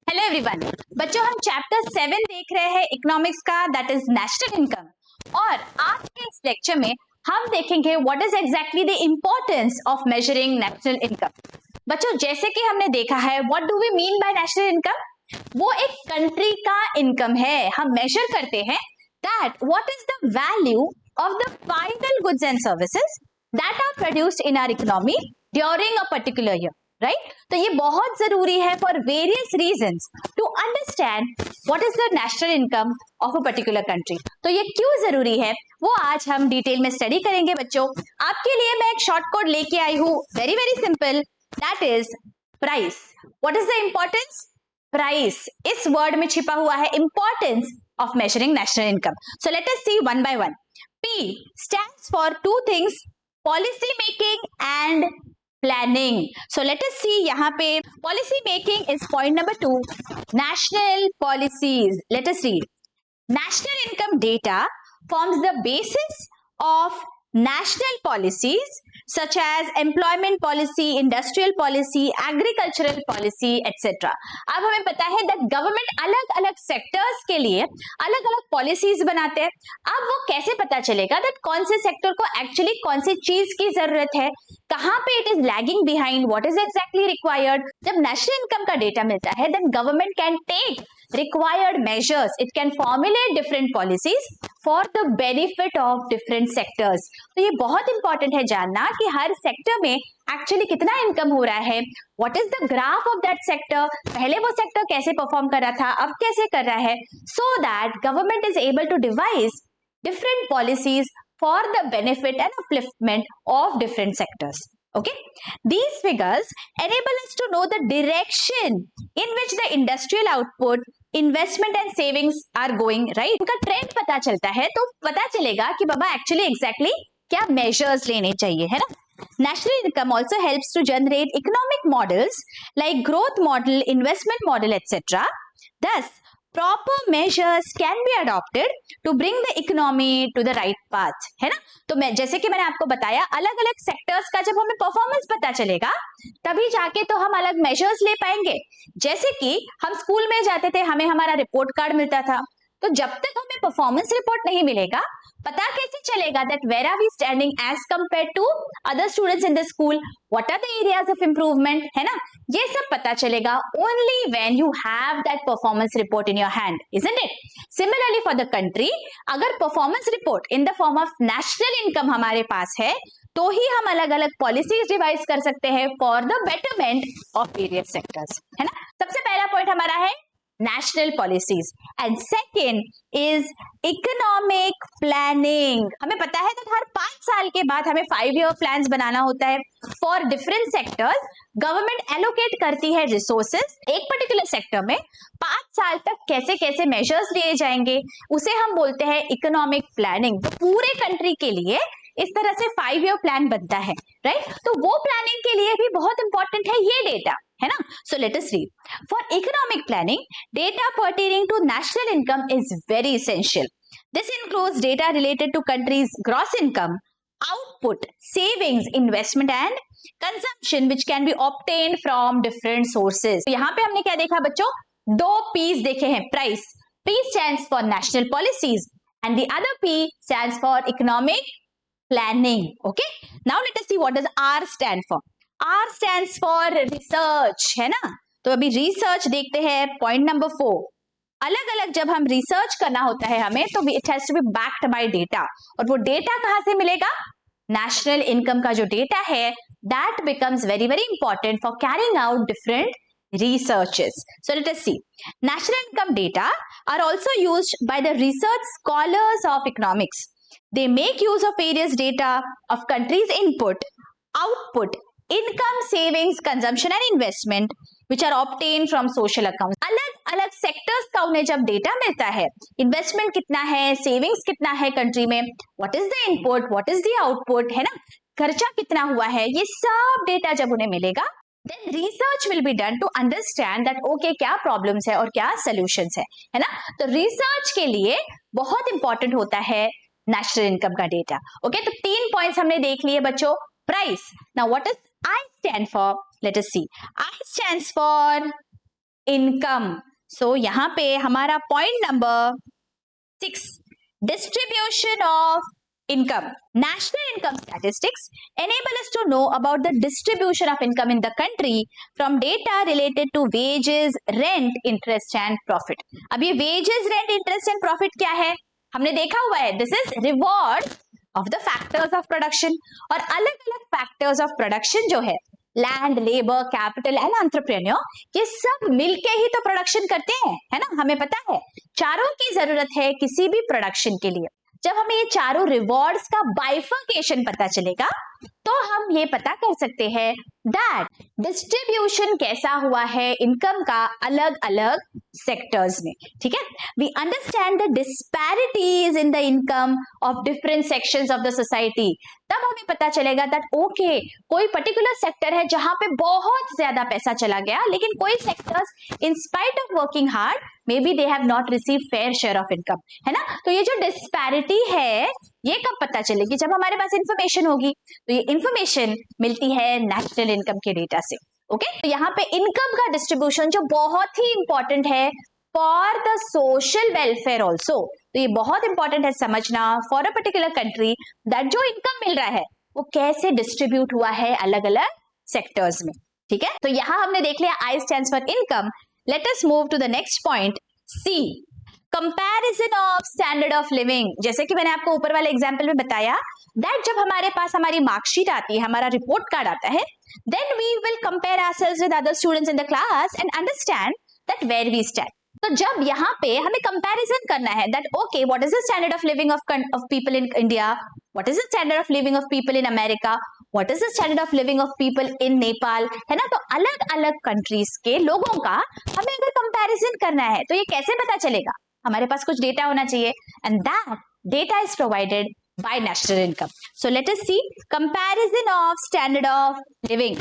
Hello everyone. बच्चों, हम chapter 7 देख रहे हैं इकोनॉमिक्स का, दैट इज नेशनल इनकम। और आज के इस लेक्चर में हम देखेंगे what is exactly the importance of measuring national income. बच्चों, जैसे कि हमने देखा है, what do we mean by national income? वो एक कंट्री का इनकम है। हम मेजर करते हैं that what is the value of the final goods and services that are produced in our economy during a particular year, right? तो ये बहुत जरूरी है for various reasons to understand what is the national income of a particular country. तो ये क्यों जरूरी है वो आज हम डिटेल में स्टडी करेंगे। बच्चों, आपके लिए मैं एक शॉर्ट कोड लेके आई हूं, very very simple, that is price. What is the importance? Price इस वर्ड में छिपा हुआ है importance of measuring national income. So let us see one by one. P stands for two things, policy making and planning. So let us see यहाँ पे policy making is point number 2, national policies. Let us read. National income data forms the basis of national policies such as employment policy, industrial policy, agricultural policy, etc. अब हमें पता है that government अलग अलग sectors के लिए अलग अलग policies बनाते हैं। अब वो कैसे पता चलेगा that कौन से sector को actually कौन सी चीज की जरूरत है, कहाँ पे it is lagging behind, what is exactly required? जब national income का data मिलता है then government can take required measures, it can formulate different policies for the benefit of different sectors. तो ये बहुत इंपॉर्टेंट है जानना कि हर सेक्टर में एक्चुअली कितना इनकम हो रहा है, what is the graph of that sector, पहले वो सेक्टर कैसे परफॉर्म कर रहा था, अब कैसे कर रहा है, so that government is able to devise different policies for the benefit and upliftment of different sectors. Okay, these figures enable us to know the direction in which the industrial output, investment and savings are going, right? उनका trend पता चलता है तो पता चलेगा कि बाबा actually exactly क्या measures लेने चाहिए, है ना? National income also helps to generate economic models like growth model, investment model, etc. Thus, proper measures can be adopted to bring the economy to the right path, है ना? तो मैं जैसे कि मैंने आपको बताया, अलग अलग सेक्टर्स का जब हमें परफॉर्मेंस पता चलेगा तभी जाके तो हम अलग मेजर्स ले पाएंगे। जैसे कि हम स्कूल में जाते थे, हमें हमारा रिपोर्ट कार्ड मिलता था, तो जब तक हमें परफॉर्मेंस रिपोर्ट नहीं मिलेगा पता कैसे चलेगा that where are we standing as compare to other students in the school, what are the areas of improvement, है ना? ये सब पता चलेगा only when you have that performance report in your hand, isn't it? Similarly for the country, अगर performance report in the form of national income हमारे पास है तो ही हम अलग अलग पॉलिसीज डिवाइस कर सकते हैं for the betterment of various sectors, है ना? सबसे पहला पॉइंट हमारा है national policies and second is economic planning. हमें पता है कि हर 5 साल के बाद हमें 5 ईयर प्लान्स बनाना होता है for different sectors. Government allocate करती है रिसोर्सेज एक पर्टिकुलर सेक्टर में, 5 साल तक कैसे कैसे मेजर्स लिए जाएंगे उसे हम बोलते हैं इकोनॉमिक प्लानिंग। तो पूरे कंट्री के लिए इस तरह से 5 ईयर प्लान बनता है, राइट? तो वो प्लानिंग के लिए भी बहुत इंपॉर्टेंट है ये डेटा, है ना? सो let us read. For economic planning, data pertaining to national income is very essential. This includes data related to country's gross income, output, savings, investment and consumption which can be obtained from different sources. यहाँ पे हमने क्या देखा बच्चों? 2 P's देखे हैं। Price, P stands for national policies and the other P stands for economic planning. Okay, now let us see what does R stand for. R stands for research, है ना? तो अभी रिसर्च देखते हैं, पॉइंट नंबर 4। अलग अलग जब हम रिसर्च करना होता है हमें तो it has to be backed by data, और वो डेटा कहां से मिलेगा? नेशनल इनकम का जो डेटा है that becomes very very important for carrying out different researches. So let us see. National income data are also used by the research scholars of economics. They make use of various data of countries' input, output, income, savings, consumption and investment which are obtained from social accounts. अलग अलग sectors का उन्हें जब data मिलता है, investment कितना है, savings कितना है कंट्री में, what is the input, what is the output, है ना? खर्चा कितना हुआ है, ये सब डेटा जब उन्हें मिलेगा then research will be done to understand that okay क्या प्रॉब्लम्स है और क्या सॉल्यूशंस है ना? तो रिसर्च के लिए बहुत इंपॉर्टेंट होता है नेशनल इनकम का डेटा। ओके, तो 3 पॉइंट्स हमने देख लिए बच्चों। Price, now what is I stand for? Let us see. I stands for income. So यहाँ पे हमारा point number 6, distribution of income. National income statistics enable us to know about the distribution of income in the country from data related to wages, rent, interest and profit. अब ये wages, rent, interest and profit क्या है? हमने देखा हुआ है, this is reward of the factors of production. और अलग-अलग factors of production जो है, land, labour, capital and entrepreneur, ये सब मिलके ही तो प्रोडक्शन करते हैं, है ना, हमें पता है। चारों की जरूरत है किसी भी प्रोडक्शन के लिए। जब हमें ये चारों रिवॉर्ड्स का बाइफर्केशन पता चलेगा तो हम ये पता कर सकते हैं दैट डिस्ट्रीब्यूशन कैसा हुआ है इनकम का अलग अलग सेक्टर्स में, ठीक है। We understand the disparities in the income of different sections of the society. तब हमें पता चलेगा दैट ओके, कोई पर्टिकुलर सेक्टर है जहां पे बहुत ज्यादा पैसा चला गया, लेकिन कोई sectors in spite of working hard may be they have not receive fair share of income, है ना। तो ये जो डिस्पैरिटी है ये कब पता चलेगी? जब हमारे पास इंफॉर्मेशन होगी। तो ये इंफॉर्मेशन मिलती है नेशनल इनकम के डेटा से, ओके। तो यहाँ पे इनकम का डिस्ट्रीब्यूशन जो बहुत ही इंपॉर्टेंट है for the social welfare also, तो ये बहुत इंपॉर्टेंट है समझना for a particular country that जो इनकम मिल रहा है वो कैसे डिस्ट्रीब्यूट हुआ है अलग अलग सेक्टर्स में, ठीक है। तो यहाँ हमने देख लिया I stands for income. Let us move to the next point, C, comparison of standard of living. जैसे कि मैंने आपको ऊपर वाले एग्जांपल में बताया दैट जब हमारे पास हमारी मार्कशीट आती है, हमारा रिपोर्ट कार्ड आता है, then we will compare ourselves with other students in the class and understand that where we stand. तो जब यहाँ पे हमें कंपैरिजन करना है that okay, what is the standard of living of people in India, what is the standard of living of people in America, what is the standard of living of people in Nepal, है ना। तो अलग अलग countries के लोगों का हमें अगर कंपैरिजन करना है तो ये कैसे पता चलेगा? हमारे पास कुछ डेटा होना चाहिए and that data is provided by national income. So let us see comparison of standard of living.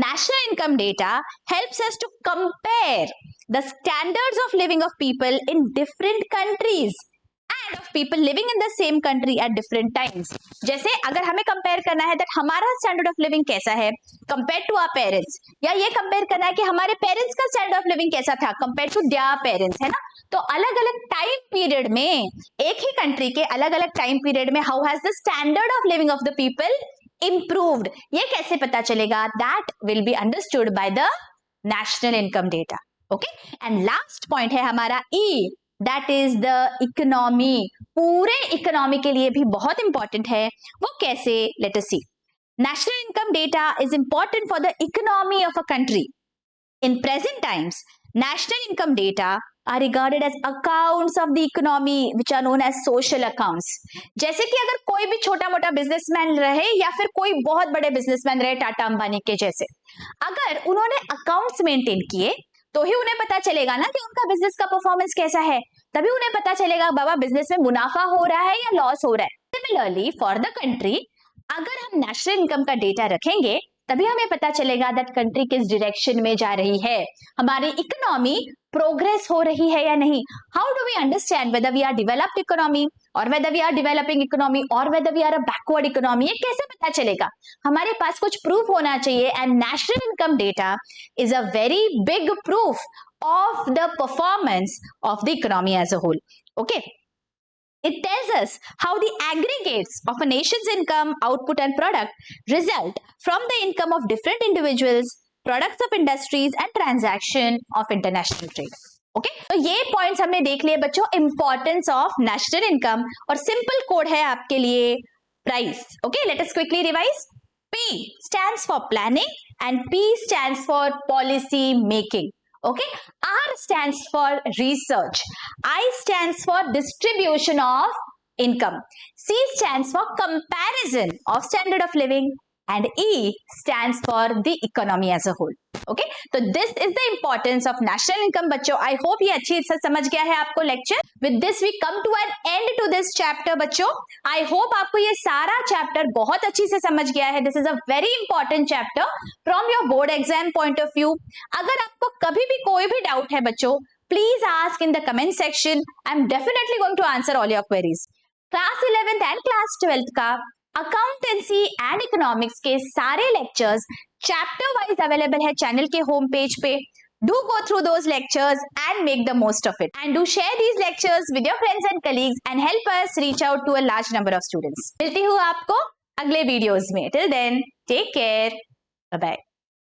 National income data helps us to compare the standards of living of people in different countries and of people living in the same country at different times. जैसे अगर हमें compare करना है that हमारा standard of living कैसा है compare to our parents, या ये कंपेयर करना है कि हमारे पेरेंट्स का स्टैंडर्ड ऑफ लिविंग कैसा था कंपेयर टू देयर पेरेंट्स, है ना। तो अलग अलग टाइम पीरियड में एक ही कंट्री के अलग अलग टाइम पीरियड में how has the standard of living of the people improved, ये कैसे पता चलेगा? That will be understood by the national income data, okay. And last point है हमारा E, that is the economy. पूरे इकोनॉमी के लिए भी बहुत इंपॉर्टेंट है, वो कैसे? Let us see. National income data is important for the economy of a country. In present times, national income data are regarded as accounts of the economy which are known as social accounts. जैसे कि अगर कोई भी छोटा मोटा businessman रहे या फिर कोई बहुत बड़े बिजनेसमैन रहे टाटा अंबानी के जैसे, अगर उन्होंने अकाउंट्स मेंटेन किए तो ही उन्हें पता चलेगा ना कि उनका बिजनेस का परफॉर्मेंस कैसा है, तभी उन्हें पता चलेगा बाबा बिजनेस में मुनाफा हो रहा है या लॉस हो रहा है। सिमिलरली फॉर द कंट्री, अगर हम नेशनल इनकम का डेटा रखेंगे तभी हमें पता चलेगा दैट कंट्री किस डायरेक्शन में जा रही है, हमारी इकोनॉमी प्रोग्रेस हो रही है या नहीं। How do we understand whether we are developed economy और whether we are developing economy और whether we are a backward economy, ये कैसे पता चलेगा? हमारे पास कुछ प्रूफ होना चाहिए and national income data is a very big proof of the performance of the economy as a whole, okay. It tells us how the aggregates of a nation's income, output and product result from the income of different individuals, products of industries and transaction of international trade. Okay? तो ये points हमने देख लिए बच्चों, importance of national income, और simple code है आपके लिए price. Okay? Let us quickly revise. P stands for planning and P stands for policy making. Okay, R stands for research, I stands for distribution of income, C stands for comparison of standard of living and E stands for the economy as a whole. Okay, so this is the importance of national income बच्चों। I hope ये अच्छी से समझ गया है आपको lecture. With this we come to an end to this chapter बच्चों। I hope आपको ये सारा चैप्टर बहुत अच्छी से समझ गया है। This is a very important chapter from your board exam point of view। अगर आपको कभी भी कोई भी डाउट है बच्चों, please ask in the comment section. I'm definitely going to answer all your queries। Class 11th and class 12th का accountancy and economics के सारे लेक्चर्स चैप्टर वाइज अवेलेबल है चैनल के होम पेज पे। Do go through those lectures and make the most of it. And do share these lectures with your friends and colleagues and help us reach out to a large number of students. मिलती हूँ आपको अगले videos में. Till then, take care. Bye bye.